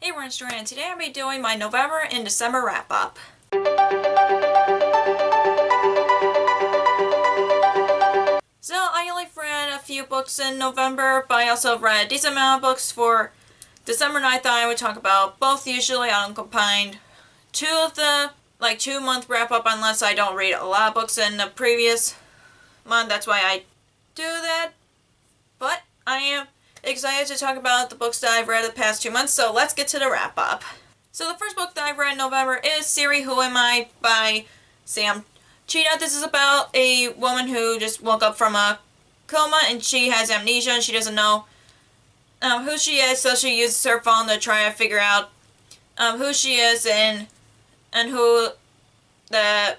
Hey, we're in Story, and today I'll be doing my November and December wrap-up. So, I only read a few books in November, but I also read a decent amount of books for December, and I thought I would talk about both. Usually I don't combine two of the, 2-month wrap-up unless I don't read a lot of books in the previous month. That's why I do that. But I am excited to talk about the books that I've read the past 2 months, so let's get to the wrap-up. So the first book that I've read in November is Siri, Who Am I? By Sam Cheetah. This is about a woman who just woke up from a coma and she has amnesia and she doesn't know who she is, so she uses her phone to try to figure out who she is and who the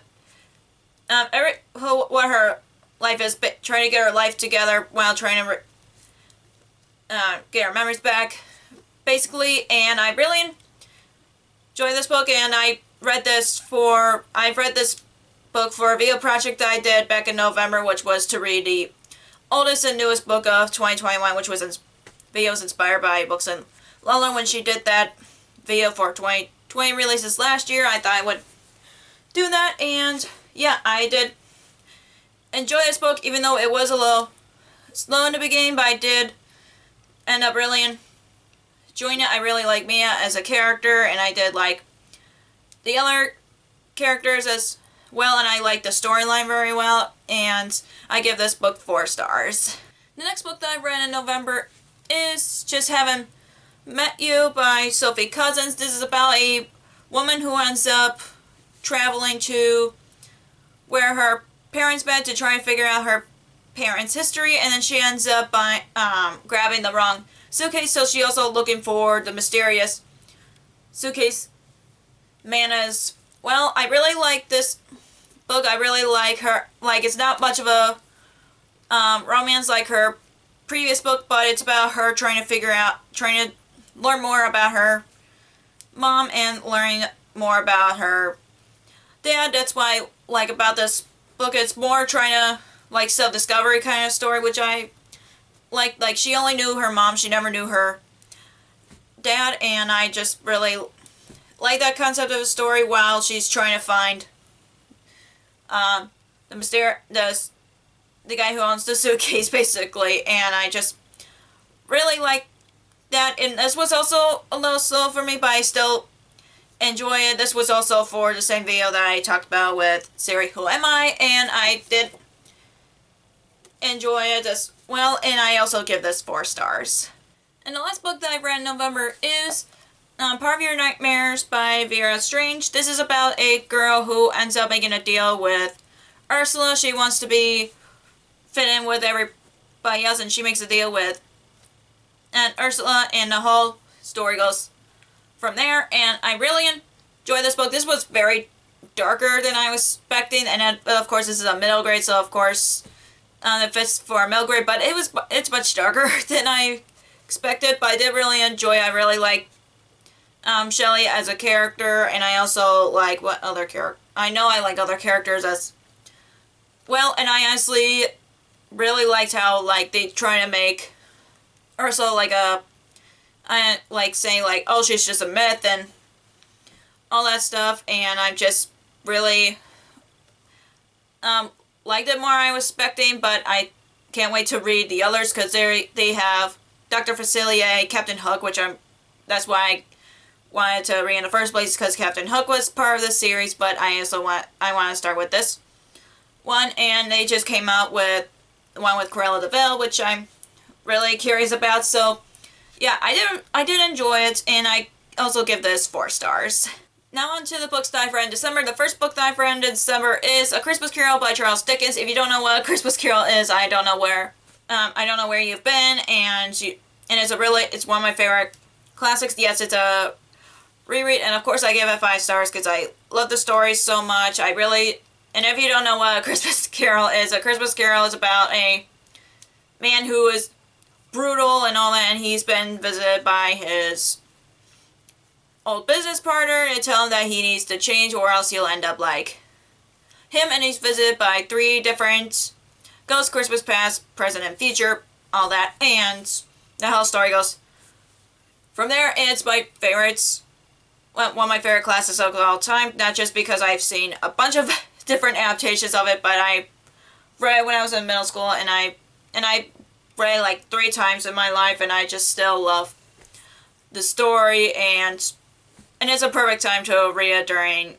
what her life is, trying to get her life together while trying to get her memories back, basically. And I really enjoyed this book, and I've read this book for a video project that I did back in November, which was to read the oldest and newest book of 2021, which was videos inspired by books in Lala. When she did that video for 2020 releases last year, I thought I would do that, and yeah, I did enjoy this book, even though it was a little slow in the beginning, but I did end up really enjoying it. I really like Mia as a character, and I did like the other characters as well, and I like the storyline very well, and I give this book 4 stars. The next book that I read in November is Just Haven't Met You by Sophie Cousins. This is about a woman who ends up traveling to where her parents met to try and figure out her parents' history, and then she ends up grabbing the wrong suitcase, so she also looking for the mysterious suitcase man as well. I really like this book. I really like her. It's not much of a romance like her previous book, but it's about her trying to learn more about her mom and learning more about her dad. That's why I like about this book. It's more trying to self-discovery kind of story, which I like. She only knew her mom, she never knew her dad, and I just really like that concept of a story while she's trying to find the guy who owns the suitcase, basically. And I just really like that. And this was also a little slow for me, but I still enjoy it. This was also for the same video that I talked about with Siri, Who Am I? And I did enjoy it as well, and I also give this 4 stars. And the last book that I read in November is Part of Your Nightmares by Vera Strange. This is about a girl who ends up making a deal with Ursula. She wants to fit in with everybody else, and she makes a deal with Ursula, and the whole story goes from there. And I really enjoyed this book. This was very darker than I was expecting, and then, of course, this is a middle grade, so of course it fits for a middle grade, but it's much darker than I expected. But I did really enjoy it. I really like Shelley as a character, and I also like what other character. I know I like other characters as well, and I honestly really liked how they try to make Ursula saying oh, she's just a myth and all that stuff, and I just really liked it more than I was expecting. But I can't wait to read the others, because they have Dr. Facilier, Captain Hook, that's why I wanted to read in the first place, because Captain Hook was part of this series, but I want to start with this one, and they just came out with the one with Cruella de Vil, which I'm really curious about. So yeah, I did enjoy it, and I also give this 4 stars. Now on to the books that I've read in December. The first book that I've read in December is A Christmas Carol by Charles Dickens. If you don't know what A Christmas Carol is, I don't know where you've been, it's one of my favorite classics. Yes, it's a reread, and of course I give it 5 stars because I love the story so much. And if you don't know what A Christmas Carol is, A Christmas Carol is about a man who is brutal and all that, and he's been visited by his old business partner to tell him that he needs to change or else he'll end up like him, and he's visited by 3 different ghosts: Christmas past, present, and future, all that, and the whole story goes from there, it's my favorites. One of my favorite classics of all time. Not just because I've seen a bunch of different adaptations of it, but I read it when I was in middle school, and I read it like 3 times in my life, and I just still love the story, and it's a perfect time to read it during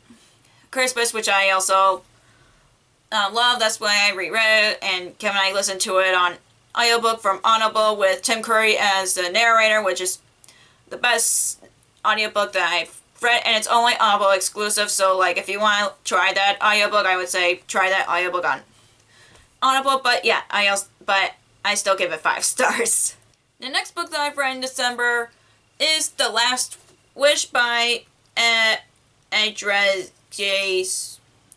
Christmas, which I also love. That's why I reread it, and Kevin and I listened to it on audiobook from Audible with Tim Curry as the narrator, which is the best audiobook that I've read, and it's only Audible exclusive, so like if you want to try that audiobook, I would say try that audiobook on Audible, but yeah, I still give it 5 stars. The next book that I've read in December is The Last Wish by Andrzej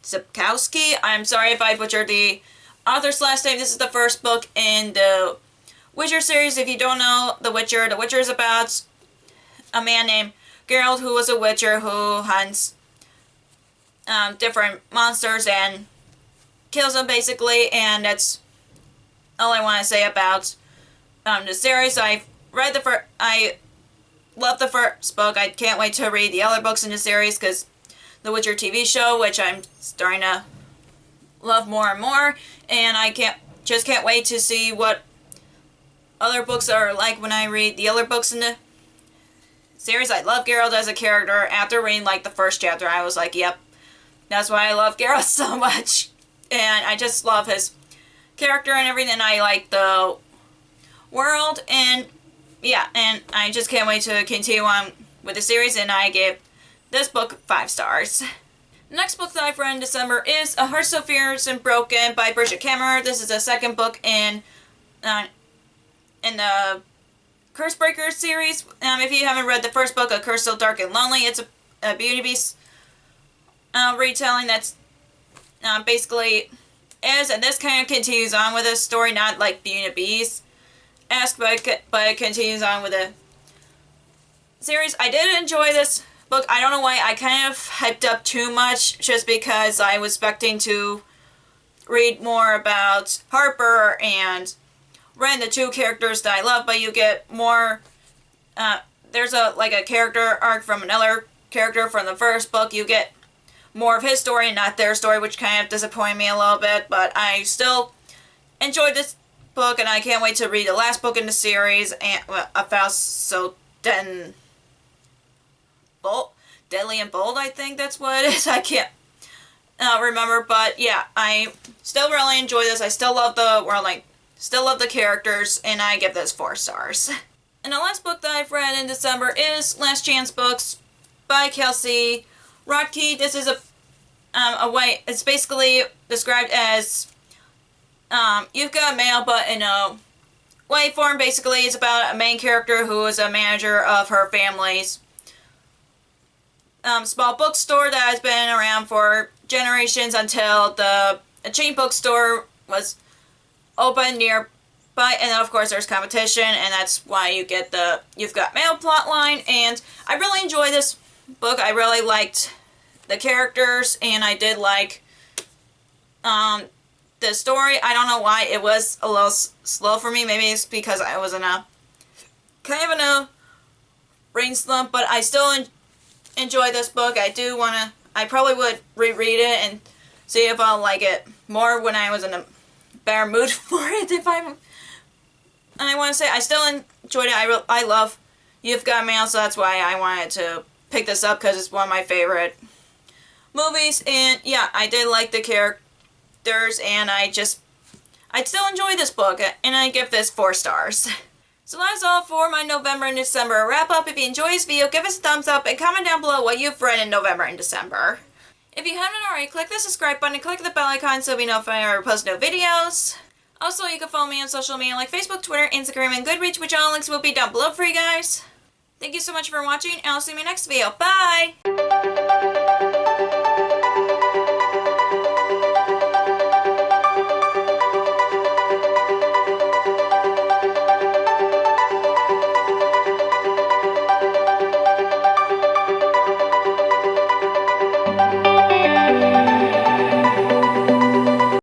Sapkowski. I'm sorry if I butchered the author's last name. This is the first book in the Witcher series. If you don't know The Witcher is about a man named Geralt who was a witcher who hunts different monsters and kills them basically, and that's all I want to say about the series. I love the first book. I can't wait to read the other books in the series because the Witcher TV show, which I'm starting to love more and more, and I can't wait to see what other books are like when I read the other books in the series. I love Geralt as a character. After reading like the first chapter, I was like, yep, that's why I love Geralt so much, and I just love his character and everything. I like the world, and yeah, and I just can't wait to continue on with the series, and I give this book 5 stars. The next book that I've read in December is A Heart So Fierce and Broken by Bridget Kammerer. This is the second book in the Cursebreaker series. If you haven't read the first book, A Curse So Dark and Lonely, it's a Beauty Beast retelling that's basically is, and this kind of continues on with a story, not like Beauty and the Beast esque, but it continues on with a series. I did enjoy this book. I don't know why I kind of hyped up too much, just because I was expecting to read more about Harper and Ren, the 2 characters that I love, but you get more, there's a character arc from another character from the first book. You get more of his story and not their story, which kind of disappointed me a little bit, but I still enjoyed this book, and I can't wait to read the last book in the series, and A Faust So Deadly and Bold, I think that's what it is. I can't remember, but yeah, I still really enjoy this. I still love the world, still love the characters, and I give this 4 stars. And the last book that I've read in December is Last Chance Books by Kelsey Rodkey. This is it's basically described as You've Got Mail, but in a way form. Basically, it's about a main character who is a manager of her family's small bookstore that has been around for generations until a chain bookstore was opened nearby, and then of course there's competition, and that's why you get the You've Got Mail plotline. And I really enjoyed this book. I really liked the characters, and I did like the story. I don't know why it was a little slow for me. Maybe it's because I was in a brain slump, but I still enjoy this book. I probably would reread it and see if I'll like it more when I was in a better mood for it. I want to say I still enjoyed it. I love You've Got Mail, so that's why I wanted to pick this up, because it's one of my favorite movies. And yeah, I did like the characters, and I still enjoy this book, and I give this 4 stars. So that's all for my November and December wrap up. If you enjoyed this video, give us a thumbs up and comment down below what you've read in November and December. If you haven't already, click the subscribe button and click the bell icon so you'll be notified when I post new videos. Also, you can follow me on social media like Facebook, Twitter, Instagram, and Goodreads, which all links will be down below for you guys. Thank you so much for watching, and I'll see you in my next video. Bye!